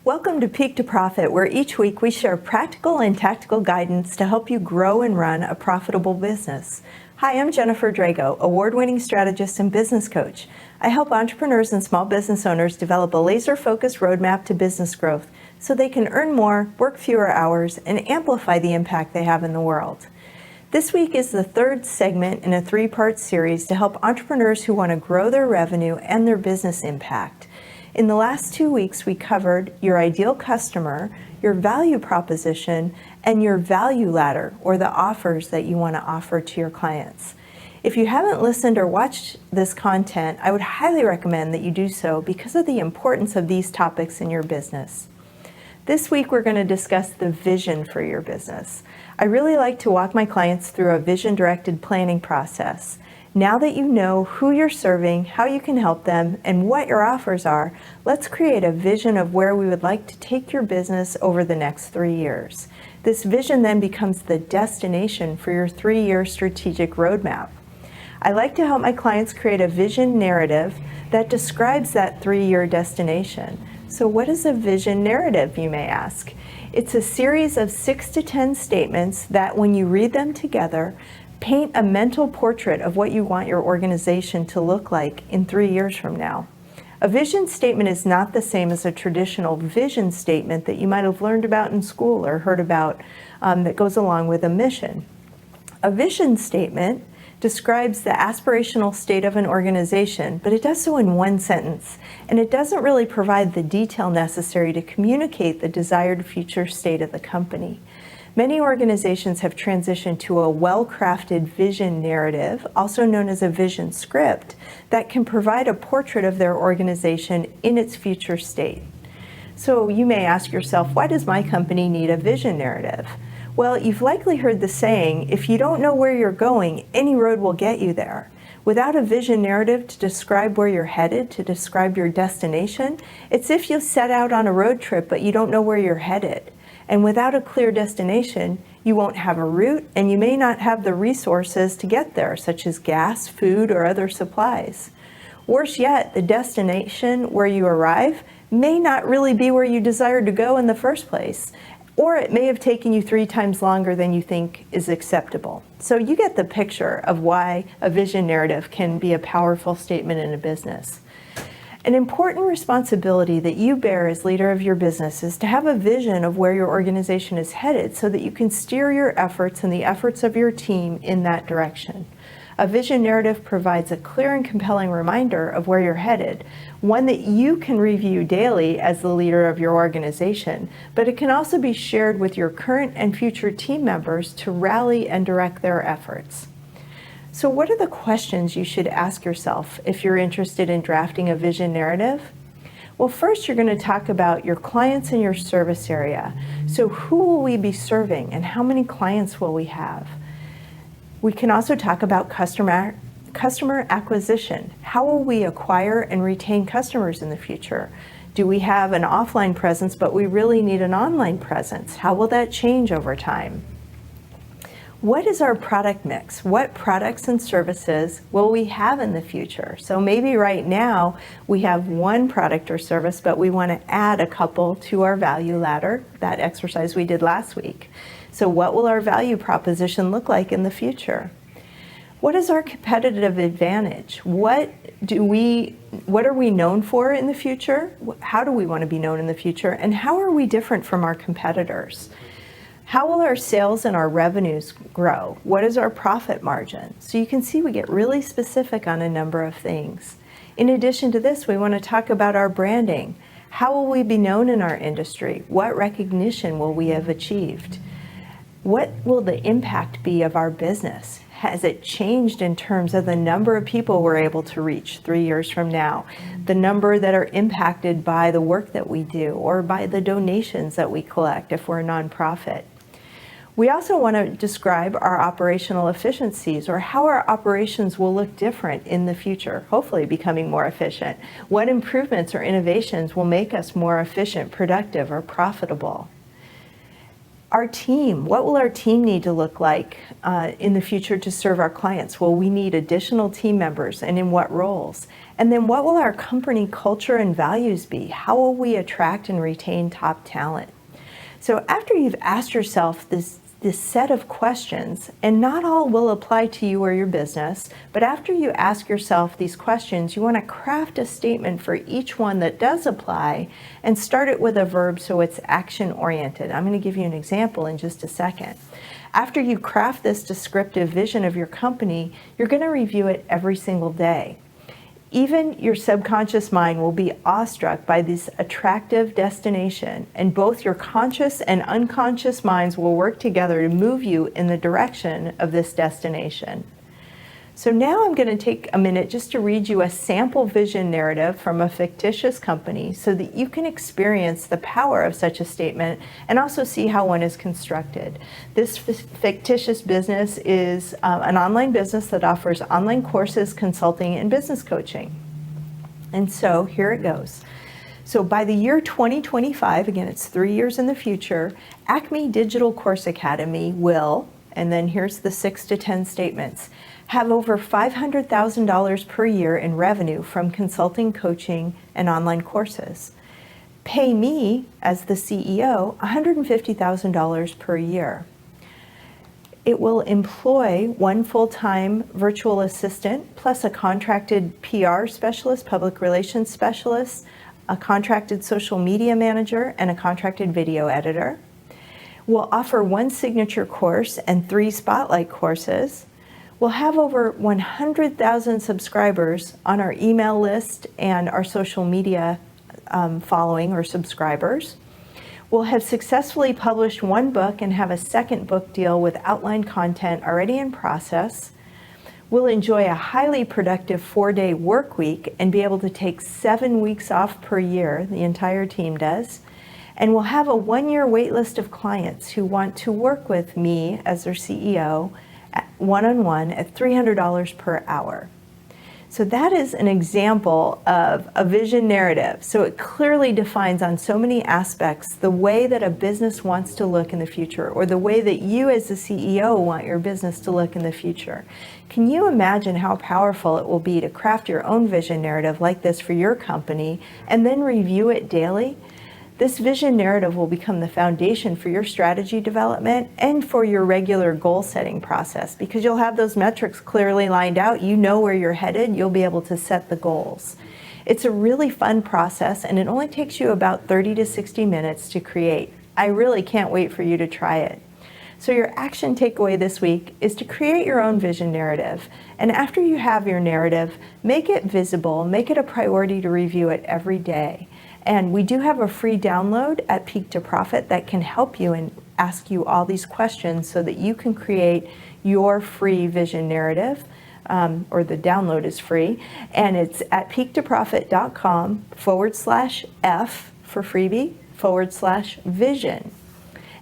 Welcome to Peak to Profit, where each week we share practical and tactical guidance to help you grow and run a profitable business. Hi, I'm Jennifer Drago, award-winning strategist and business coach. I help entrepreneurs and small business owners develop a laser-focused roadmap to business growth so they can earn more, work fewer hours, and amplify the impact they have in the world. This week is the third segment in a three-part series to help entrepreneurs who want to grow their revenue and their business impact. In the last 2 weeks, we covered your ideal customer, your value proposition, and your value ladder, or the offers that you want to offer to your clients. If you haven't listened or watched this content, I would highly recommend that you do so because of the importance of these topics in your business. This week, we're going to discuss the vision for your business. I really like to walk my clients through a vision-directed planning process. Now that you know who you're serving, how you can help them, and what your offers are, let's create a vision of where we would like to take your business over the next 3 years. This vision then becomes the destination for your 3-year strategic roadmap. I like to help my clients create a vision narrative that describes that 3-year destination. So what is a vision narrative, you may ask? It's a series of 6 to 10 statements that, when you read them together, paint a mental portrait of what you want your organization to look like in 3 years from now. A vision statement is not the same as a traditional vision statement that you might have learned about in school or heard about that goes along with a mission. A vision statement describes the aspirational state of an organization, but it does so in one sentence, and it doesn't really provide the detail necessary to communicate the desired future state of the company. Many organizations have transitioned to a well-crafted vision narrative, also known as a vision script, that can provide a portrait of their organization in its future state. So you may ask yourself, why does my company need a vision narrative? Well, you've likely heard the saying, if you don't know where you're going, any road will get you there. Without a vision narrative to describe where you're headed, to describe your destination, it's if you set out on a road trip but you don't know where you're headed. And without a clear destination, you won't have a route, and you may not have the resources to get there, such as gas, food, or other supplies. Worse yet, the destination where you arrive may not really be where you desired to go in the first place, or it may have taken you 3 times longer than you think is acceptable. So you get the picture of why a vision narrative can be a powerful statement in a business. An important responsibility that you bear as leader of your business is to have a vision of where your organization is headed so that you can steer your efforts and the efforts of your team in that direction. A vision narrative provides a clear and compelling reminder of where you're headed, one that you can review daily as the leader of your organization, but it can also be shared with your current and future team members to rally and direct their efforts. So what are the questions you should ask yourself if you're interested in drafting a vision narrative? Well, first you're going to talk about your clients and your service area. So who will we be serving and how many clients will we have? We can also talk about customer acquisition. How will we acquire and retain customers in the future? Do we have an offline presence, but we really need an online presence? How will that change over time? What is our product mix? What products and services will we have in the future? So maybe right now we have one product or service, but we want to add a couple to our value ladder, that exercise we did last week. So what will our value proposition look like in the future? What is our competitive advantage? What are we known for in the future? How do we want to be known in the future? And how are we different from our competitors? How will our sales and our revenues grow? What is our profit margin? So you can see we get really specific on a number of things. In addition to this, we want to talk about our branding. How will we be known in our industry? What recognition will we have achieved? What will the impact be of our business? Has it changed in terms of the number of people we're able to reach 3 years from now? The number that are impacted by the work that we do or by the donations that we collect if we're a nonprofit? We also want to describe our operational efficiencies, or how our operations will look different in the future, hopefully becoming more efficient. What improvements or innovations will make us more efficient, productive, or profitable? Our team, what will our team need to look like in the future to serve our clients? Will we need additional team members, and in what roles? And then what will our company culture and values be? How will we attract and retain top talent? So after you've asked yourself this set of questions, and not all will apply to you or your business, but after you ask yourself these questions, you want to craft a statement for each one that does apply and start it with a verb so it's action-oriented. I'm going to give you an example in just a second. After you craft this descriptive vision of your company, you're going to review it every single day. Even your subconscious mind will be awestruck by this attractive destination, and both your conscious and unconscious minds will work together to move you in the direction of this destination. So now I'm going to take a minute just to read you a sample vision narrative from a fictitious company so that you can experience the power of such a statement and also see how one is constructed. This fictitious business is an online business that offers online courses, consulting, and business coaching. And so here it goes. So by the year 2025, again, it's 3 years in the future, Acme Digital Course Academy will, and then here's the 6 to 10 statements, have over $500,000 per year in revenue from consulting, coaching, and online courses. Pay me, as the CEO, $150,000 per year. It will employ 1 full-time virtual assistant, plus a contracted PR specialist, public relations specialist, a contracted social media manager, and a contracted video editor. We'll offer 1 signature course and 3 spotlight courses. We'll have over 100,000 subscribers on our email list and our social media following or subscribers. We'll have successfully published 1 book and have a 2nd book deal with outline content already in process. We'll enjoy a highly productive 4-day work week and be able to take 7 weeks off per year, the entire team does. And we'll have a 1-year wait list of clients who want to work with me as their CEO one-on-one at $300 per hour. So that is an example of a vision narrative. So it clearly defines on so many aspects the way that a business wants to look in the future, or the way that you as the CEO want your business to look in the future. Can you imagine how powerful it will be to craft your own vision narrative like this for your company and then review it daily? This vision narrative will become the foundation for your strategy development and for your regular goal setting process, because you'll have those metrics clearly lined out. You know where you're headed. You'll be able to set the goals. It's a really fun process, and it only takes you about 30 to 60 minutes to create. I really can't wait for you to try it. So your action takeaway this week is to create your own vision narrative. And after you have your narrative, make it visible, make it a priority to review it every day. And we do have a free download at Peak to Profit that can help you and ask you all these questions so that you can create your free vision narrative, or the download is free. And it's at peaktoprofit.com/F for freebie /vision.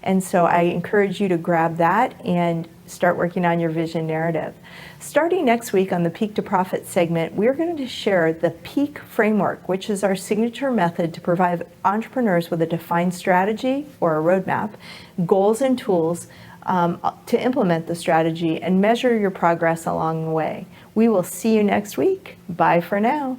And so I encourage you to grab that and start working on your vision narrative. Starting next week on the Peak to Profit segment, we're going to share the Peak Framework, which is our signature method to provide entrepreneurs with a defined strategy or a roadmap, goals and tools to implement the strategy and measure your progress along the way. We will see you next week. Bye for now.